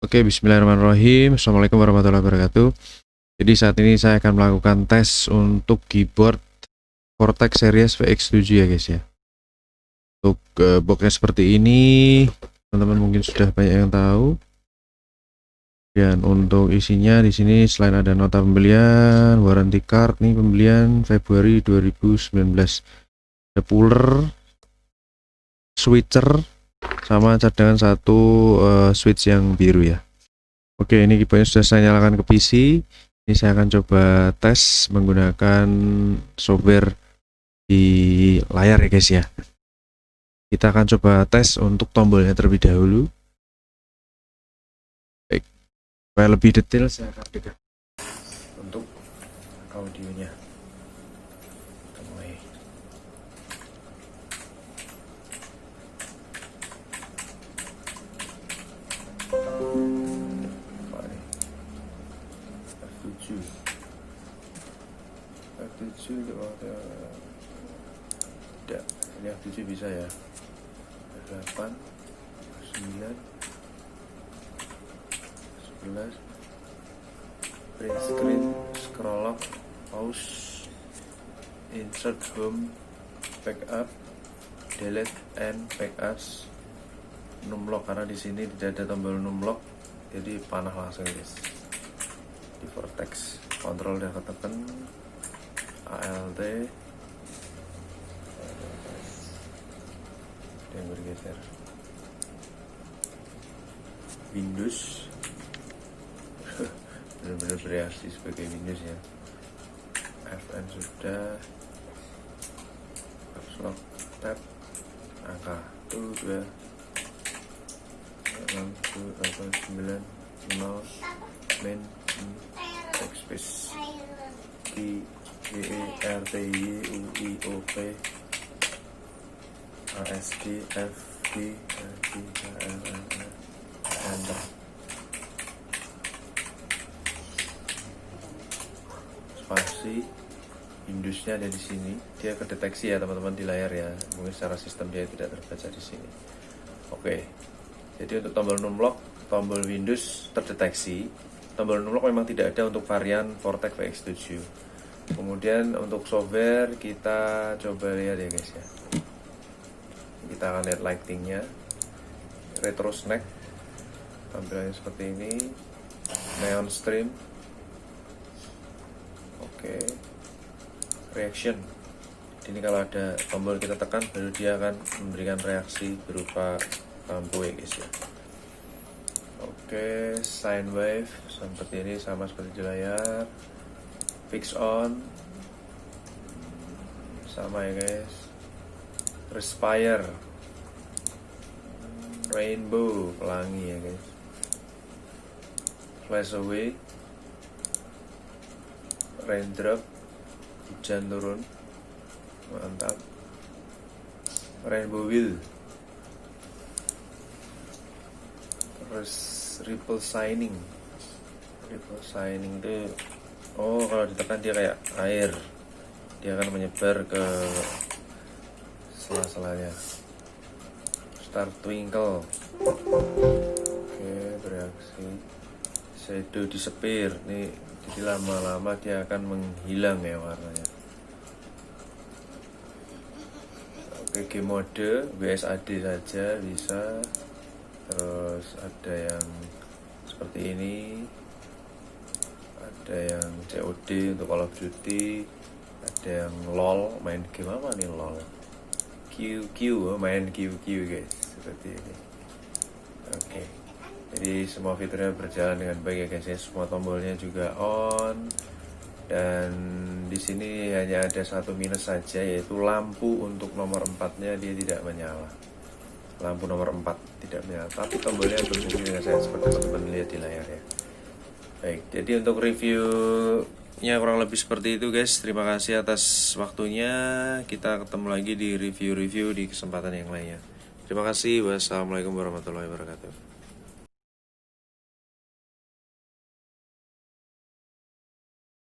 Oke, bismillahirrahmanirrahim. Assalamualaikum warahmatullahi wabarakatuh. Jadi saat ini saya akan melakukan tes untuk keyboard Vortex Series VX7 ya guys ya. Untuk boxnya seperti ini, teman-teman mungkin sudah banyak yang tahu. Dan untuk isinya di sini selain ada nota pembelian, warranty card nih pembelian Februari 2019. Ada puller, switcher, sama cadangan satu switch yang biru ya. Oke, ini keyboardnya sudah saya nyalakan ke PC. Ini saya akan coba tes menggunakan software di layar ya guys ya. Kita akan coba tes untuk tombolnya terlebih dahulu. Baik, supaya lebih detail saya akan dekat untuk audionya. Kita mulai. F7 tidak, ini F7 bisa ya. F8, F9, 11, print screen, scroll lock, pause, insert home, backup, delete and backups, numlock karena di sini tidak ada tombol numlock, jadi panah langsung guys. Di Vortex kontrol dan ketekan ALT yang bergeser. Windows benar-benar bereaksi sebagai Windows ya. FN sudah, caps lock, tab, angka 1 2 6 7 8 9 0 main backspace key GERTYUIOP ASD FD enter. Spasi Windowsnya ada di sini, dia kedeteksi ya teman-teman di layar ya, mungkin secara sistem dia tidak terbaca di sini. Oke, jadi untuk tombol numlock, tombol Windows terdeteksi. Tombol numlock memang tidak ada untuk varian Vortex VX7. Kemudian untuk software kita coba lihat ya guys ya. Kita akan lihat lightingnya, retro snack, tampilannya seperti ini, neon stream, oke, reaction. Ini kalau ada tombol kita tekan baru dia akan memberikan reaksi berupa lampu ya guys ya. Oke, sine wave seperti ini sama seperti di layar. Fix on sama ya guys. Respire, rainbow, pelangi ya guys. Flash away, raindrop, hujan turun, mantap. Rainbow wheel, terus ripple shining. Ripple shining itu kalau ditekan dia kayak air, dia akan menyebar ke sela-selanya. Star twinkle, oke, bereaksi. Shadow disappear nih, jadi lama-lama dia akan menghilang ya warnanya. Oke, game mode WSAD saja bisa. Terus ada yang seperti ini, ada yang COD untuk Call of Duty, ada yang LOL, main game apa nih LOL, QQ, main QQ guys, seperti ini. Oke, jadi semua fiturnya berjalan dengan baik ya guys ya. Semua tombolnya juga on, dan di sini hanya ada satu minus saja, yaitu lampu untuk nomor 4-nya dia tidak menyala. Lampu nomor 4 tidak menyala, tapi tombolnya berfungsi dengan saya seperti teman-teman lihat di layar ya. Baik, jadi untuk reviewnya kurang lebih seperti itu guys. Terima kasih atas waktunya. Kita ketemu lagi di review-review di kesempatan yang lainnya. Terima kasih. Wassalamualaikum warahmatullahi wabarakatuh.